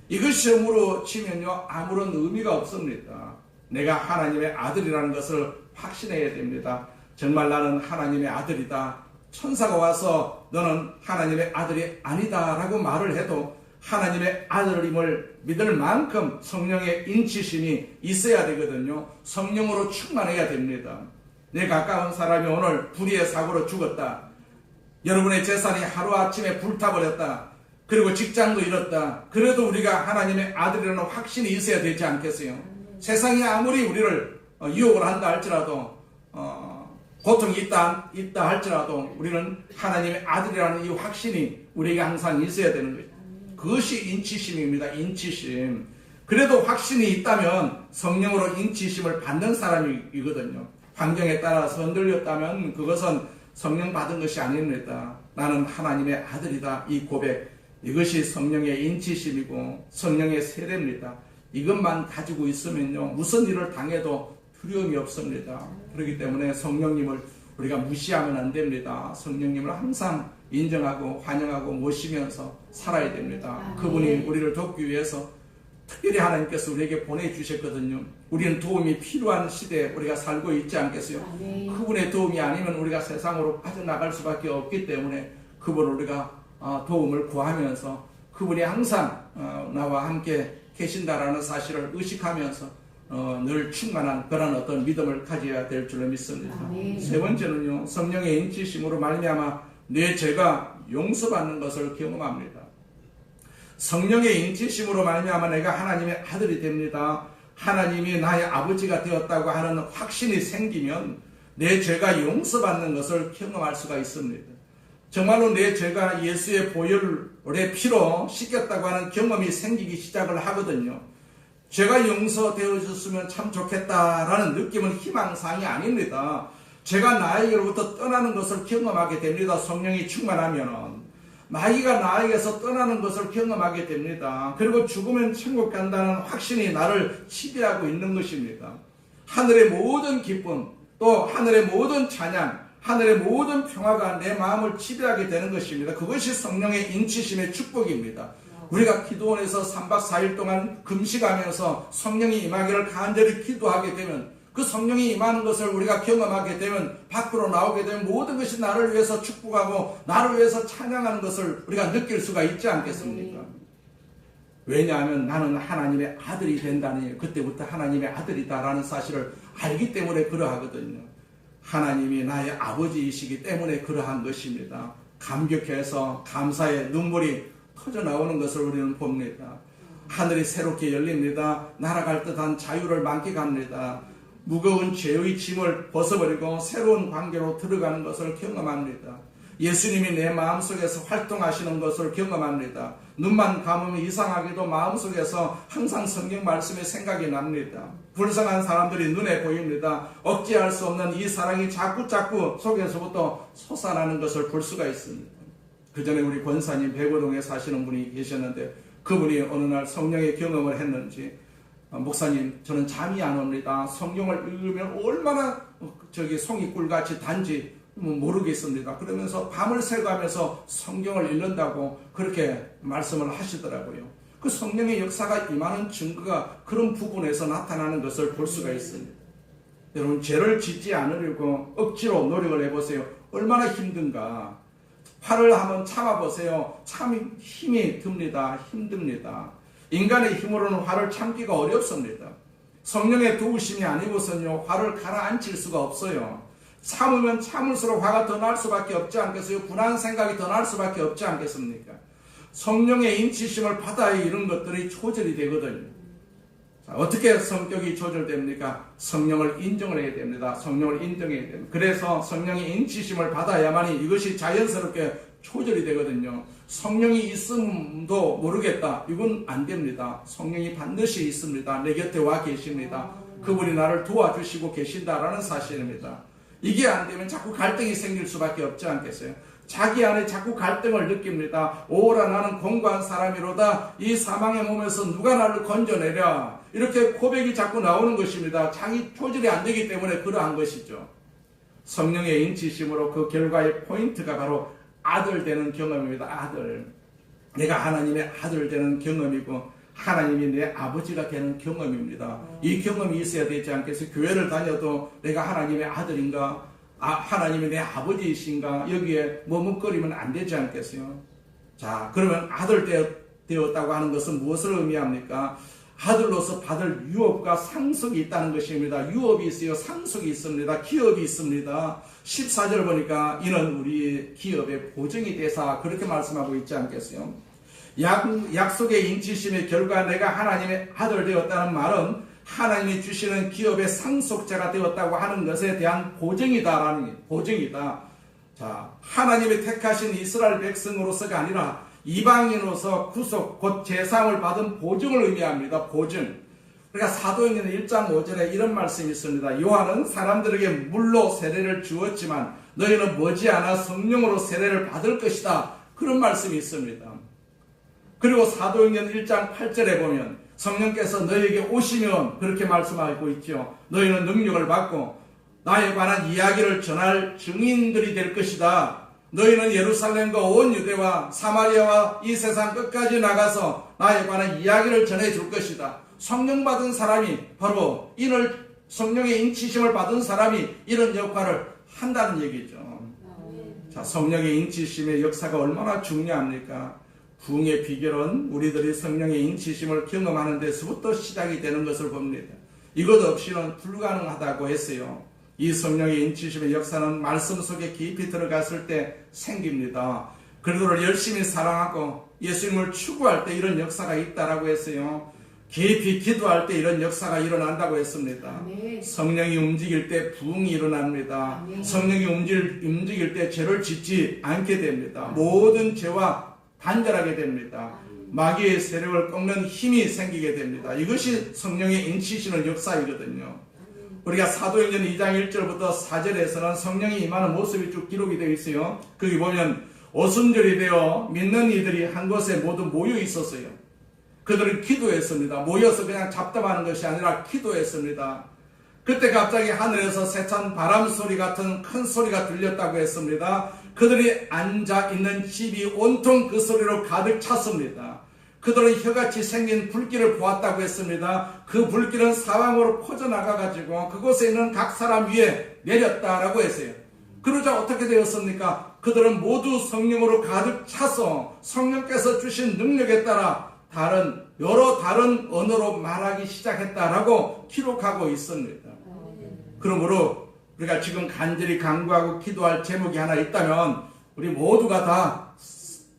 이것이 영으로 치면요, 아무런 의미가 없습니다. 내가 하나님의 아들이라는 것을 확신해야 됩니다. 정말 나는 하나님의 아들이다. 천사가 와서 너는 하나님의 아들이 아니다 라고 말을 해도 하나님의 아들임을 믿을 만큼 성령의 인치심이 있어야 되거든요. 성령으로 충만해야 됩니다. 내 가까운 사람이 오늘 불의의 사고로 죽었다. 여러분의 재산이 하루아침에 불타버렸다. 그리고 직장도 잃었다. 그래도 우리가 하나님의 아들이라는 확신이 있어야 되지 않겠어요? 세상이 아무리 우리를 유혹을 한다 할지라도 고통이 있다 할지라도 우리는 하나님의 아들이라는 이 확신이 우리에게 항상 있어야 되는 거예요. 그것이 인치심입니다. 인치심. 그래도 확신이 있다면 성령으로 인치심을 받는 사람이거든요. 환경에 따라서 흔들렸다면 그것은 성령 받은 것이 아닙니다. 나는 하나님의 아들이다. 이 고백, 이것이 성령의 인치심이고 성령의 세례입니다. 이것만 가지고 있으면요, 무슨 일을 당해도 두려움이 없습니다. 그렇기 때문에 성령님을 우리가 무시하면 안 됩니다. 성령님을 항상 인정하고 환영하고 모시면서 살아야 됩니다. 그분이 우리를 돕기 위해서 특별히 하나님께서 우리에게 보내주셨거든요. 우리는 도움이 필요한 시대에 우리가 살고 있지 않겠어요? 그분의 도움이 아니면 우리가 세상으로 빠져나갈 수밖에 없기 때문에 그분을 우리가 도움을 구하면서 그분이 항상 나와 함께 계신다라는 사실을 의식하면서 늘 충만한 그런 어떤 믿음을 가져야 될 줄로 믿습니다. 세 번째는요, 성령의 인치심으로 말미암아 내 죄가 용서받는 것을 경험합니다. 성령의 인치심으로 말미암아 내가 하나님의 아들이 됩니다. 하나님이 나의 아버지가 되었다고 하는 확신이 생기면 내 죄가 용서받는 것을 경험할 수가 있습니다. 정말로 내 죄가 예수의 보혈의 피로 씻겼다고 하는 경험이 생기기 시작을 하거든요. 죄가 용서되어졌으면 참 좋겠다라는 느낌은 희망사항이 아닙니다. 죄가 나에게로부터 떠나는 것을 경험하게 됩니다. 성령이 충만하면 마귀가 나에게서 떠나는 것을 경험하게 됩니다. 그리고 죽으면 천국 간다는 확신이 나를 지배하고 있는 것입니다. 하늘의 모든 기쁨, 또 하늘의 모든 찬양, 하늘의 모든 평화가 내 마음을 지배하게 되는 것입니다. 그것이 성령의 인치심의 축복입니다. 우리가 기도원에서 3박 4일 동안 금식하면서 성령이 임하기를 간절히 기도하게 되면, 그 성령이 임하는 것을 우리가 경험하게 되면, 밖으로 나오게 되면 모든 것이 나를 위해서 축복하고 나를 위해서 찬양하는 것을 우리가 느낄 수가 있지 않겠습니까? 왜냐하면 나는 하나님의 아들이 된다니, 그때부터 하나님의 아들이다라는 사실을 알기 때문에 그러하거든요. 하나님이 나의 아버지이시기 때문에 그러한 것입니다. 감격해서 감사의 눈물이 터져 나오는 것을 우리는 봅니다. 하늘이 새롭게 열립니다. 날아갈 듯한 자유를 만끽합니다. 무거운 죄의 짐을 벗어버리고 새로운 관계로 들어가는 것을 경험합니다. 예수님이 내 마음속에서 활동하시는 것을 경험합니다. 눈만 감으면 이상하게도 마음속에서 항상 성경 말씀이 생각이 납니다. 불쌍한 사람들이 눈에 보입니다. 억제할 수 없는 이 사랑이 자꾸 속에서부터 솟아나는 것을 볼 수가 있습니다. 그 전에 우리 권사님 백오동에 사시는 분이 계셨는데 그분이 어느 날 성령의 경험을 했는지 목사님 저는 잠이 안 옵니다. 성경을 읽으면 얼마나 송이 꿀같이 단지 모르겠습니다. 그러면서 밤을 새가면서 성경을 읽는다고 그렇게 말씀을 하시더라고요. 그 성령의 역사가 임하는 증거가 그런 부분에서 나타나는 것을 볼 수가 있습니다. 여러분 죄를 짓지 않으려고 억지로 노력을 해보세요. 얼마나 힘든가. 화를 한번 참아보세요. 참 힘이 듭니다. 힘듭니다. 인간의 힘으로는 화를 참기가 어렵습니다. 성령의 도우심이 아니고서는요 화를 가라앉힐 수가 없어요. 참으면 참을수록 화가 더 날 수밖에 없지 않겠어요? 분한 생각이 더 날 수밖에 없지 않겠습니까? 성령의 인치심을 받아야 이런 것들이 조절이 되거든요. 자, 어떻게 성격이 조절됩니까? 성령을 인정을 해야 됩니다. 성령을 인정해야 됩니다. 그래서 성령의 인치심을 받아야만이 이것이 자연스럽게 조절이 되거든요. 성령이 있음도 모르겠다. 이건 안 됩니다. 성령이 반드시 있습니다. 내 곁에 와 계십니다. 그분이 나를 도와주시고 계신다라는 사실입니다. 이게 안 되면 자꾸 갈등이 생길 수밖에 없지 않겠어요? 자기 안에 자꾸 갈등을 느낍니다. 오라 나는 공고한 사람이로다. 이 사망의 몸에서 누가 나를 건져내랴. 이렇게 고백이 자꾸 나오는 것입니다. 자기 조절이 안 되기 때문에 그러한 것이죠. 성령의 인치심으로 그 결과의 포인트가 바로 아들 되는 경험입니다. 아들. 내가 하나님의 아들 되는 경험이고 하나님이 내 아버지가 되는 경험입니다. 이 경험이 있어야 되지 않겠어요? 교회를 다녀도 내가 하나님의 아들인가? 하나님이 내 아버지이신가? 여기에 머뭇거리면 안 되지 않겠어요? 자, 그러면 아들 되었다고 하는 것은 무엇을 의미합니까? 아들로서 받을 유업과 상속이 있다는 것입니다. 유업이 있어요. 상속이 있습니다. 기업이 있습니다. 14절 보니까 이는 우리 기업의 보증이 되사 그렇게 말씀하고 있지 않겠어요? 약속의 인치심의 결과 내가 하나님의 아들 되었다는 말은 하나님이 주시는 기업의 상속자가 되었다고 하는 것에 대한 보증이다라는 보증이다. 자, 하나님이 택하신 이스라엘 백성으로서가 아니라 이방인으로서 구속 곧 제사함을 받은 보증을 의미합니다. 보증. 그러니까 사도행전 1장 5절에 이런 말씀이 있습니다. 요한은 사람들에게 물로 세례를 주었지만 너희는 머지않아 성령으로 세례를 받을 것이다. 그런 말씀이 있습니다. 그리고 사도행전 1장 8절에 보면 성령께서 너희에게 오시면 그렇게 말씀하고 있죠. 너희는 능력을 받고 나에 관한 이야기를 전할 증인들이 될 것이다. 너희는 예루살렘과 온 유대와 사마리아와 이 세상 끝까지 나가서 나에 관한 이야기를 전해줄 것이다. 성령 받은 사람이 바로 성령의 인치심을 받은 사람이 이런 역할을 한다는 얘기죠. 자, 성령의 인치심의 역사가 얼마나 중요합니까? 부흥의 비결은 우리들이 성령의 인치심을 경험하는 데서부터 시작이 되는 것을 봅니다. 이것 없이는 불가능하다고 했어요. 이 성령의 인치심의 역사는 말씀 속에 깊이 들어갔을 때 생깁니다. 그리스도를 열심히 사랑하고 예수님을 추구할 때 이런 역사가 있다라고 했어요. 깊이 기도할 때 이런 역사가 일어난다고 했습니다. 성령이 움직일 때 부흥이 일어납니다. 성령이 움직일 때 죄를 짓지 않게 됩니다. 모든 죄와 단절하게 됩니다. 마귀의 세력을 꺾는 힘이 생기게 됩니다. 이것이 성령의 인치시는 역사이거든요. 우리가 사도행전 2장 1절부터 4절에서는 성령이 임하는 모습이 쭉 기록이 되어 있어요. 거기 보면 오순절이 되어 믿는 이들이 한 곳에 모두 모여 있었어요. 그들은 기도했습니다. 모여서 그냥 잡담하는 것이 아니라 기도했습니다. 그때 갑자기 하늘에서 세찬 바람 소리 같은 큰 소리가 들렸다고 했습니다. 그들이 앉아 있는 집이 온통 그 소리로 가득 찼습니다. 그들은 혀같이 생긴 불길을 보았다고 했습니다. 그 불길은 사방으로 퍼져나가가지고 그곳에 있는 각 사람 위에 내렸다라고 했어요. 그러자 어떻게 되었습니까? 그들은 모두 성령으로 가득 차서 성령께서 주신 능력에 따라 여러 다른 언어로 말하기 시작했다라고 기록하고 있습니다. 그러므로 우리가 지금 간절히 간구하고 기도할 제목이 하나 있다면 우리 모두가 다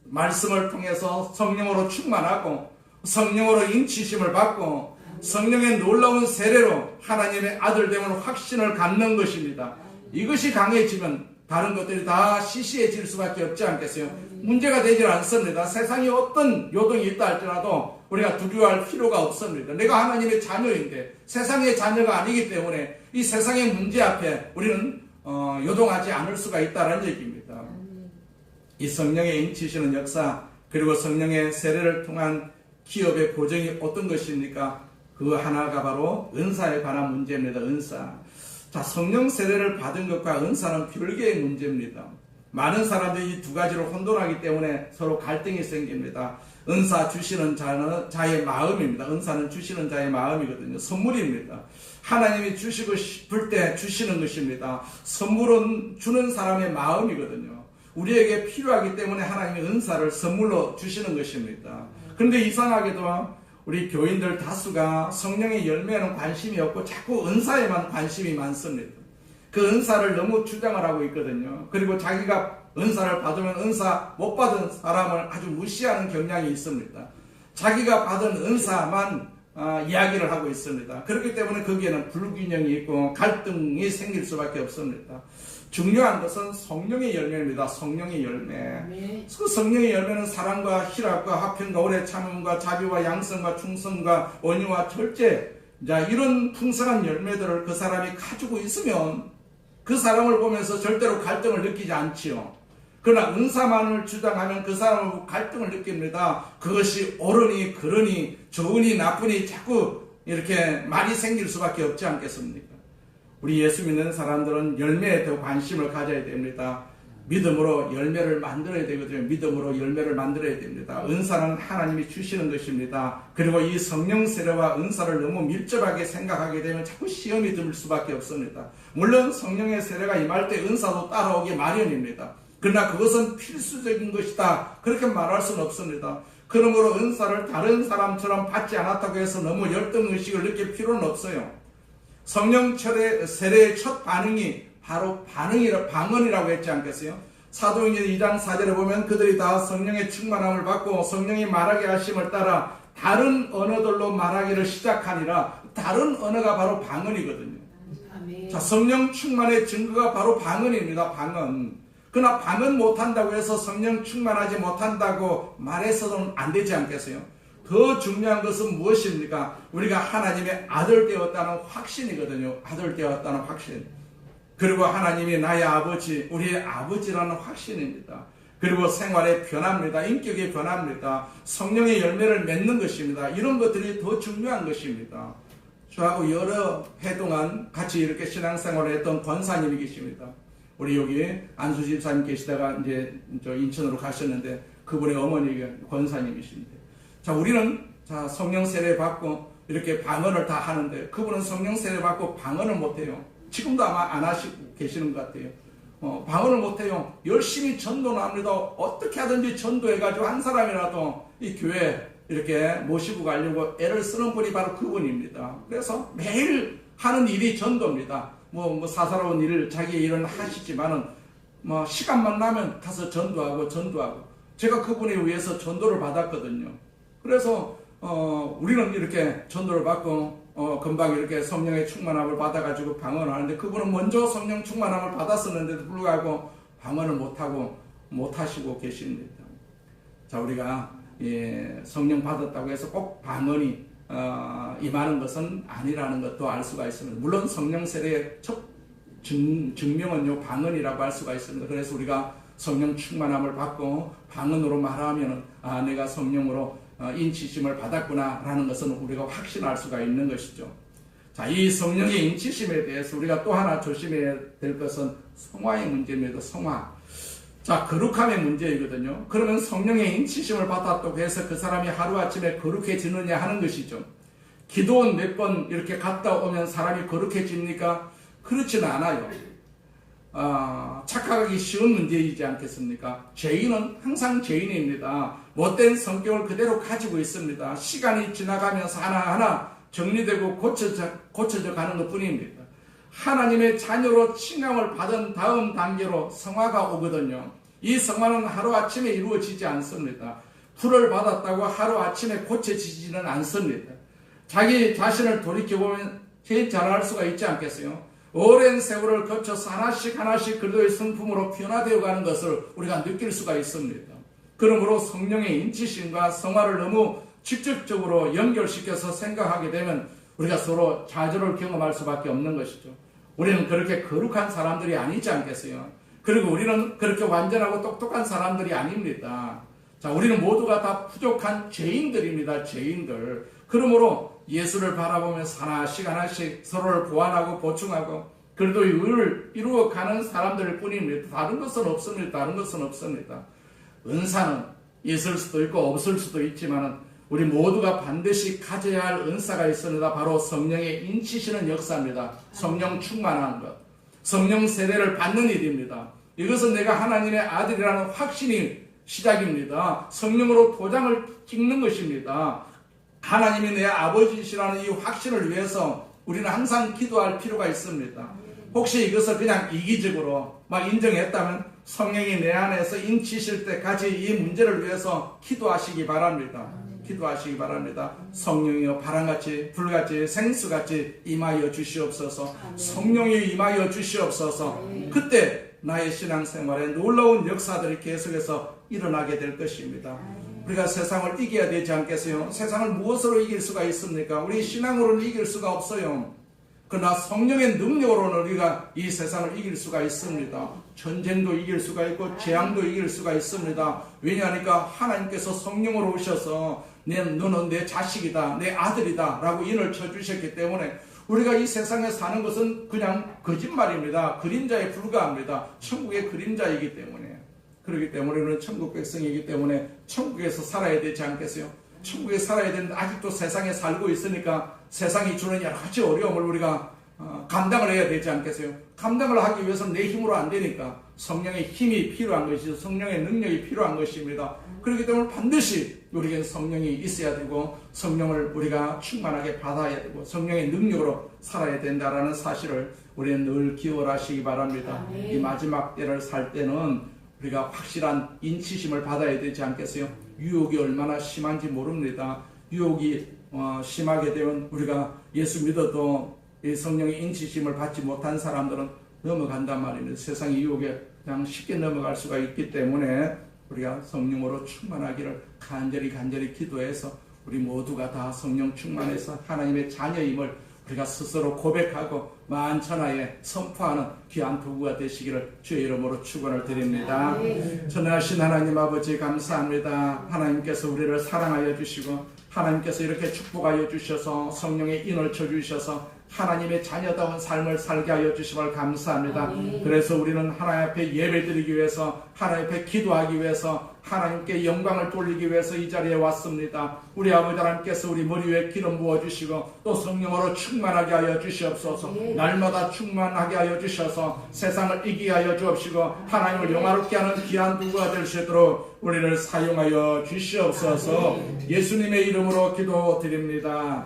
말씀을 통해서 성령으로 충만하고 성령으로 인치심을 받고 성령의 놀라운 세례로 하나님의 아들됨을 확신을 갖는 것입니다. 이것이 강해지면 다른 것들이 다 시시해질 수밖에 없지 않겠어요? 문제가 되질 않습니다. 세상에 어떤 요동이 있다 할지라도 우리가 두려워할 필요가 없습니다. 내가 하나님의 자녀인데 세상의 자녀가 아니기 때문에 이 세상의 문제 앞에 우리는 요동하지 않을 수가 있다는 얘기입니다. 이 성령의 인치시는 역사 그리고 성령의 세례를 통한 기업의 보정이 어떤 것입니까? 그 하나가 바로 은사에 관한 문제입니다. 은사. 자, 성령 세례를 받은 것과 은사는 별개의 문제입니다. 많은 사람들이 이 두 가지로 혼돈하기 때문에 서로 갈등이 생깁니다. 은사 주시는 자의 마음입니다. 은사는 주시는 자의 마음이거든요. 선물입니다. 하나님이 주시고 싶을 때 주시는 것입니다. 선물은 주는 사람의 마음이거든요. 우리에게 필요하기 때문에 하나님이 은사를 선물로 주시는 것입니다. 그런데 이상하게도 우리 교인들 다수가 성령의 열매에는 관심이 없고 자꾸 은사에만 관심이 많습니다. 그 은사를 너무 주장을 하고 있거든요. 그리고 자기가 은사를 받으면 은사 못 받은 사람을 아주 무시하는 경향이 있습니다. 자기가 받은 은사만 이야기를 하고 있습니다. 그렇기 때문에 거기에는 불균형이 있고 갈등이 생길 수밖에 없습니다. 중요한 것은 성령의 열매입니다. 성령의 열매. 그 성령의 열매는 사랑과 희락과 화평과 오래 참음과 자비와 양성과 충성과 온유와 절제, 자, 이런 풍성한 열매들을 그 사람이 가지고 있으면 그 사람을 보면서 절대로 갈등을 느끼지 않지요. 그러나 은사만을 주장하면 그 사람을 갈등을 느낍니다. 그것이 옳으니 그러니 좋으니 나쁘니 자꾸 이렇게 말이 생길 수밖에 없지 않겠습니까? 우리 예수 믿는 사람들은 열매에 더 관심을 가져야 됩니다. 믿음으로 열매를 만들어야 되거든요. 믿음으로 열매를 만들어야 됩니다. 은사는 하나님이 주시는 것입니다. 그리고 이 성령 세례와 은사를 너무 밀접하게 생각하게 되면 자꾸 시험이 들 수밖에 없습니다. 물론 성령의 세례가 임할 때 은사도 따라오기 마련입니다. 그러나 그것은 필수적인 것이다, 그렇게 말할 수는 없습니다. 그러므로 은사를 다른 사람처럼 받지 않았다고 해서 너무 열등의식을 느낄 필요는 없어요. 성령 세례의 첫 반응이 바로 방언이라고 했지 않겠어요? 사도행전 2장 4절에 보면 그들이 다 성령의 충만함을 받고 성령이 말하게 하심을 따라 다른 언어들로 말하기를 시작하니라. 다른 언어가 바로 방언이거든요. 자, 성령 충만의 증거가 바로 방언입니다. 방언. 그러나 방언 못한다고 해서 성령 충만하지 못한다고 말해서는 안 되지 않겠어요? 더 중요한 것은 무엇입니까? 우리가 하나님의 아들 되었다는 확신이거든요. 아들 되었다는 확신. 그리고 하나님이 나의 아버지, 우리의 아버지라는 확신입니다. 그리고 생활의 변화입니다. 인격의 변화입니다. 성령의 열매를 맺는 것입니다. 이런 것들이 더 중요한 것입니다. 저하고 여러 해 동안 같이 이렇게 신앙생활을 했던 권사님이 계십니다. 우리 여기 안수 집사님 계시다가 이제 인천으로 가셨는데 그분의 어머니가 권사님이십니다. 자, 우리는 성령 세례 받고 이렇게 방언을 다 하는데 그분은 성령 세례 받고 방언을 못해요. 지금도 아마 안 하시고 계시는 것 같아요. 방언을 못해요. 열심히 전도는 합니다. 어떻게 하든지 전도해가지고 한 사람이라도 이 교회 이렇게 모시고 가려고 애를 쓰는 분이 바로 그분입니다. 그래서 매일 하는 일이 전도입니다. 사사로운 일을, 자기의 일은 하시지만은, 시간만 나면 가서 전도하고. 제가 그분에 의해서 전도를 받았거든요. 그래서, 우리는 이렇게 전도를 받고, 금방 이렇게 성령의 충만함을 받아가지고 방언을 하는데, 그분은 먼저 성령 충만함을 받았었는데도 불구하고 방언을 못하시고 계십니다. 자, 우리가, 성령 받았다고 해서 꼭 방언이, 임하는 것은 아니라는 것도 알 수가 있습니다. 물론 성령 세례의 첫 증명은요, 방언이라고 할 수가 있습니다. 그래서 우리가 성령 충만함을 받고 방언으로 말하면 내가 성령으로 인치심을 받았구나 라는 것은 우리가 확신할 수가 있는 것이죠. 자, 이 성령의 인치심에 대해서 우리가 또 하나 조심해야 될 것은 성화의 문제입니다. 성화. 자, 거룩함의 문제이거든요. 그러면 성령의 인치심을 받았다고 해서 그 사람이 하루아침에 거룩해지느냐 하는 것이죠. 기도원 몇 번 이렇게 갔다 오면 사람이 거룩해집니까? 그렇지는 않아요. 착각하기 쉬운 문제이지 않겠습니까? 죄인은 항상 죄인입니다. 못된 성격을 그대로 가지고 있습니다. 시간이 지나가면서 하나하나 정리되고 고쳐져 가는 것 뿐입니다. 하나님의 자녀로 칭함을 받은 다음 단계로 성화가 오거든요. 이 성화는 하루아침에 이루어지지 않습니다. 풀을 받았다고 하루아침에 고쳐지지는 않습니다. 자기 자신을 돌이켜보면 제일 잘할 수가 있지 않겠어요? 오랜 세월을 거쳐서 하나씩 하나씩 그리스도의 성품으로 변화되어 가는 것을 우리가 느낄 수가 있습니다. 그러므로 성령의 인치심과 성화를 너무 직접적으로 연결시켜서 생각하게 되면 우리가 서로 좌절을 경험할 수밖에 없는 것이죠. 우리는 그렇게 거룩한 사람들이 아니지 않겠어요? 그리고 우리는 그렇게 완전하고 똑똑한 사람들이 아닙니다. 자, 우리는 모두가 다 부족한 죄인들입니다. 죄인들. 그러므로 예수를 바라보면서 하나씩 하나씩 서로를 보완하고 보충하고 그래도 의를 이루어가는 사람들 뿐입니다. 다른 것은 없습니다. 다른 것은 없습니다. 은사는 있을 수도 있고 없을 수도 있지만 우리 모두가 반드시 가져야 할 은사가 있습니다. 바로 성령의 인치시는 역사입니다. 성령 충만한 것. 성령 세례를 받는 일입니다. 이것은 내가 하나님의 아들이라는 확신이 시작입니다. 성령으로 도장을 찍는 것입니다. 하나님이 내 아버지시라는 이 확신을 위해서 우리는 항상 기도할 필요가 있습니다. 혹시 이것을 그냥 이기적으로 막 인정했다면 성령이 내 안에서 인치실 때까지 이 문제를 위해서 기도하시기 바랍니다. 기도하시기 바랍니다. 성령이여 바람같이 불같이 생수같이 임하여 주시옵소서. 성령이 임하여 주시옵소서. 그때 나의 신앙생활에 놀라운 역사들이 계속해서 일어나게 될 것입니다. 우리가 세상을 이겨야 되지 않겠어요? 세상을 무엇으로 이길 수가 있습니까? 우리 신앙으로는 이길 수가 없어요. 그러나 성령의 능력으로는 우리가 이 세상을 이길 수가 있습니다. 전쟁도 이길 수가 있고 재앙도 이길 수가 있습니다. 왜냐하니까 하나님께서 성령으로 오셔서 너는 내 자식이다, 내 아들이다 라고 인을 쳐주셨기 때문에 우리가 이 세상에 사는 것은 그냥 거짓말입니다. 그림자에 불과합니다. 천국의 그림자이기 때문에. 그렇기 때문에 우리는 천국 백성이기 때문에 천국에서 살아야 되지 않겠어요? 천국에 살아야 되는데 아직도 세상에 살고 있으니까 세상이 주는 여러 가지 어려움을 우리가 감당을 해야 되지 않겠어요? 감당을 하기 위해서는 내 힘으로 안 되니까 성령의 힘이 필요한 것이죠. 성령의 능력이 필요한 것입니다. 그렇기 때문에 반드시 우리에게 성령이 있어야 되고 성령을 우리가 충만하게 받아야 되고 성령의 능력으로 살아야 된다는 사실을 우리는 늘 기억하시기 바랍니다. 이 마지막 때를 살 때는 우리가 확실한 인치심을 받아야 되지 않겠어요? 유혹이 얼마나 심한지 모릅니다. 유혹이 심하게 되면 우리가 예수 믿어도 이 성령의 인치심을 받지 못한 사람들은 넘어간단 말입니다. 세상의 유혹에 그냥 쉽게 넘어갈 수가 있기 때문에 우리가 성령으로 충만하기를 간절히 기도해서 우리 모두가 다 성령 충만해서 하나님의 자녀임을 우리가 스스로 고백하고 만천하에 선포하는 귀한 도구가 되시기를 주의 이름으로 축원을 드립니다. 전능하신 하나님 아버지 감사합니다. 하나님께서 우리를 사랑하여 주시고 하나님께서 이렇게 축복하여 주셔서 성령의 인을 쳐주셔서 하나님의 자녀다운 삶을 살게 하여 주심을 감사합니다. 그래서 우리는 하나님 앞에 예배드리기 위해서 하나님 앞에 기도하기 위해서 하나님께 영광을 돌리기 위해서 이 자리에 왔습니다. 우리 아버지 하나님께서 우리 머리 위에 기름 부어주시고 또 성령으로 충만하게 하여 주시옵소서. 날마다 충만하게 하여 주셔서 세상을 이기게 하여 주옵시고 하나님을 영화롭게 하는 귀한 도구가 될 수 있도록 우리를 사용하여 주시옵소서. 예수님의 이름으로 기도드립니다.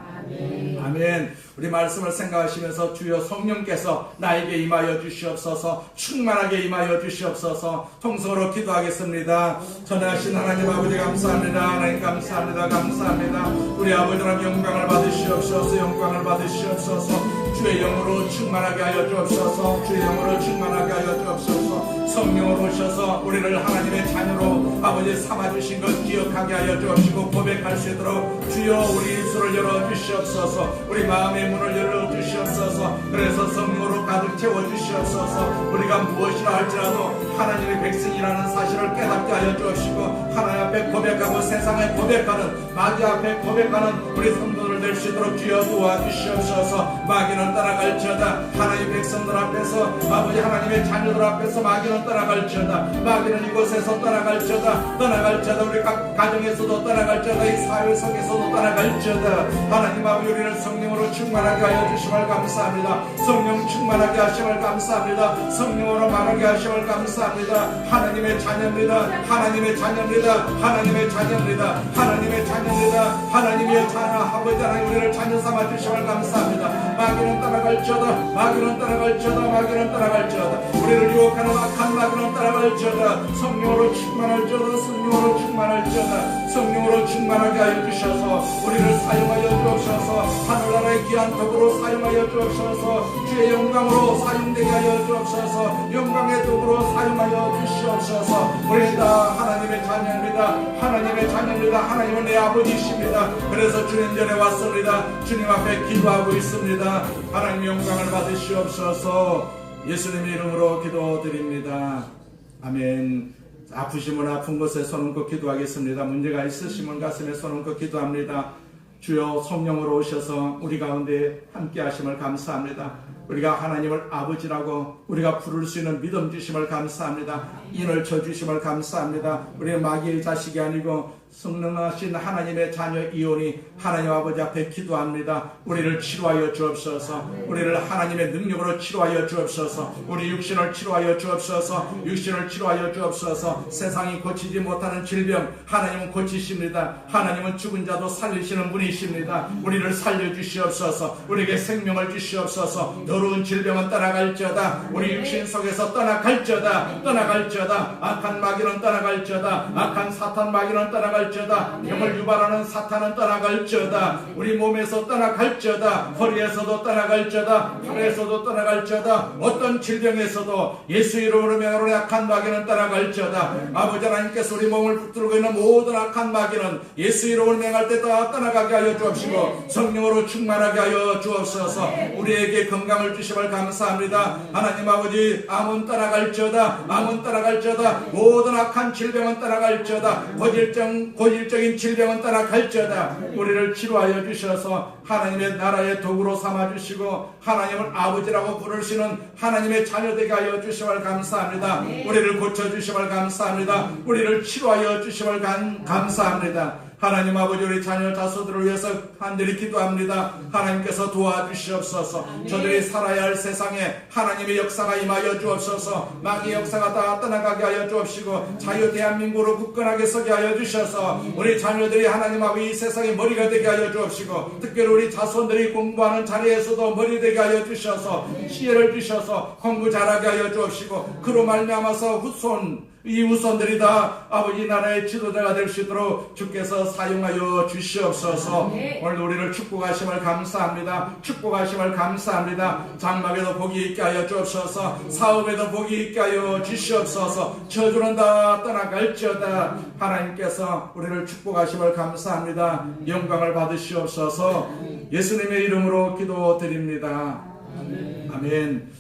아멘. 우리 말씀을 생각하시면서 주여 성령께서 나에게 임하여 주시옵소서. 충만하게 임하여 주시옵소서. 통성으로 기도하겠습니다. 전능하신 하나님 아버지 감사합니다. 하나님 감사합니다. 감사합니다. 우리 아버지 하나님 영광을 받으시옵소서. 영광을 받으시옵소서. 주의 영으로 충만하게 하여 주옵소서. 주의 영으로 충만하게 하여 주옵소서. 성령으로 오셔서 우리를 하나님의 자녀로 아버지 삼아주신 것 기억하게 하여 주옵시고 고백할 수 있도록 주여 우리 입술을 열어주시옵소서. 우리 마음의 문을 열어주시옵소서. 그래서 성령으로 가득 채워주시옵소서. 우리가 무엇이라 할지라도 하나님의 백성이라는 사실을 깨닫게 하여 주옵시고 하나님 앞에 고백하고 세상에 고백하는 마귀 앞에 고백하는 우리 성도들 될 수 있도록 주여 도와주시옵소서. 마귀는 따라갈지어다. 하나님의 백성들 앞에서 아버지 하나님의 자녀들 앞에서 마귀는 떠나갈지어다. 마귀는 이곳에서 떠나갈지어다. 우리 각 가정에서도 떠나갈지어다. 이 사회 속에서도 떠나갈지어다. 하나님 아버지 우리를 성령으로 충만하게 하여 주심을 감사합니다. 성령 충만하게 하심을 감사합니다. 성령으로 말하게 하심을 감사합니다. 하나님의 자녀입니다. 하나님의 자녀입니다. 하나님의 자녀입니다. 하나님의 자녀입니다. 하나님의 자녀 아버지 하나님 우리를 자녀 삼아 주심을 감사합니다. 마귀는 따라갈지어다. 마귀는 따라갈지어다. 마귀는 따라갈지어다. 우리를 유혹하는 악한 마귀는 따라갈지어다. 성령으로 충만할지어다. 성령으로 충만할지어다. 성령으로 충만하게 하여 주셔서 우리를 사용하여 주옵소서. 주옵소서. 하늘나라의 귀한 덕으로 사용하여 주옵소서. 주의 영광으로 사용되게 하여 주옵소서. 영광의 덕으로 사용하여 주시옵소서. 우리 다 하나님의 자녀입니다. 하나님의 자녀입니다. 하나님은 내 아버지이십니다. 그래서 주님 전에 왔습니다. 주님 앞에 기도하고 있습니다. 하나님의 영광을 받으시옵소서. 예수님의 이름으로 기도드립니다. 아멘. 아프시면 아픈 곳에 손 얹고 기도하겠습니다. 문제가 있으시면 가슴에 손 얹고 기도합니다. 주여 성령으로 오셔서 우리 가운데 함께 하심을 감사합니다. 우리가 하나님을 아버지라고 우리가 부를 수 있는 믿음 주심을 감사합니다. 인을 쳐주심을 감사합니다. 우리는 마귀의 자식이 아니고 성령하신 하나님의 자녀 이온이 하나님 아버지 앞에 기도합니다. 우리를 치료하여 주옵소서. 우리를 하나님의 능력으로 치료하여 주옵소서. 우리 육신을 치료하여 주옵소서. 육신을 치료하여 주옵소서. 세상이 고치지 못하는 질병 하나님은 고치십니다. 하나님은 죽은 자도 살리시는 분이십니다. 우리를 살려주시옵소서. 우리에게 생명을 주시옵소서. 더러운 질병은 떠나갈지어다. 우리 육신 속에서 떠나갈지어다. 떠나갈지어다. 악한 마귀는 떠나갈지어다. 악한 사탄 마귀는 떠나갈지어다. 병을 유발하는 사탄은 떠나갈지어다. 우리 몸에서 떠나갈지어다. 허리에서도 떠나갈지어다. 팔에서도 떠나갈지어다. 어떤 질병에서도 예수 이름으로 명하노니 악한 마귀는 떠나갈지어다. 아버지 하나님께서 우리 몸을 붙들고 있는 모든 악한 마귀는 예수 이름으로 명할 때 다 떠나가게 하여 주옵시고 성령으로 충만하게 하여 주옵소서. 우리에게 건강을 주심을 감사합니다. 하나님 아버지, 암은 떠나갈지어다. 암은 떠나갈지어다. 모든 악한 질병은 떠나갈지어다. 고질적인 질병은 떠나갈지어다. 우리를 치료하여 주셔서 하나님의 나라의 도구로 삼아주시고 하나님을 아버지라고 부르시는 하나님의 자녀되게 하여 주심을 감사합니다. 우리를 고쳐주심을 감사합니다. 우리를 치료하여 주심을 감사합니다. 하나님 아버지, 우리 자녀 자손들을 위해서 간절히 기도합니다. 하나님께서 도와주시옵소서. 저들이 살아야 할 세상에 하나님의 역사가 임하여 주옵소서. 마귀의 역사가 다 떠나가게 하여 주옵시고 자유 대한민국으로 굳건하게 서게 하여 주셔서 우리 자녀들이 하나님 아버지 이 세상의 머리가 되게 하여 주옵시고 특별히 우리 자손들이 공부하는 자리에서도 머리 되게 하여 주셔서 지혜를 주셔서 공부 잘하게 하여 주옵시고 그로 말미암아서 이 후손들이 다 아버지 나라의 지도자가 될 수 있도록 주께서 사용하여 주시옵소서. 오늘 우리를 축복하심을 감사합니다. 축복하심을 감사합니다. 장막에도 복이 있게 하여 주옵소서. 사업에도 복이 있게 하여 주시옵소서. 저주는 다 떠나갈지어다. 하나님께서 우리를 축복하심을 감사합니다. 영광을 받으시옵소서. 예수님의 이름으로 기도드립니다. 아멘.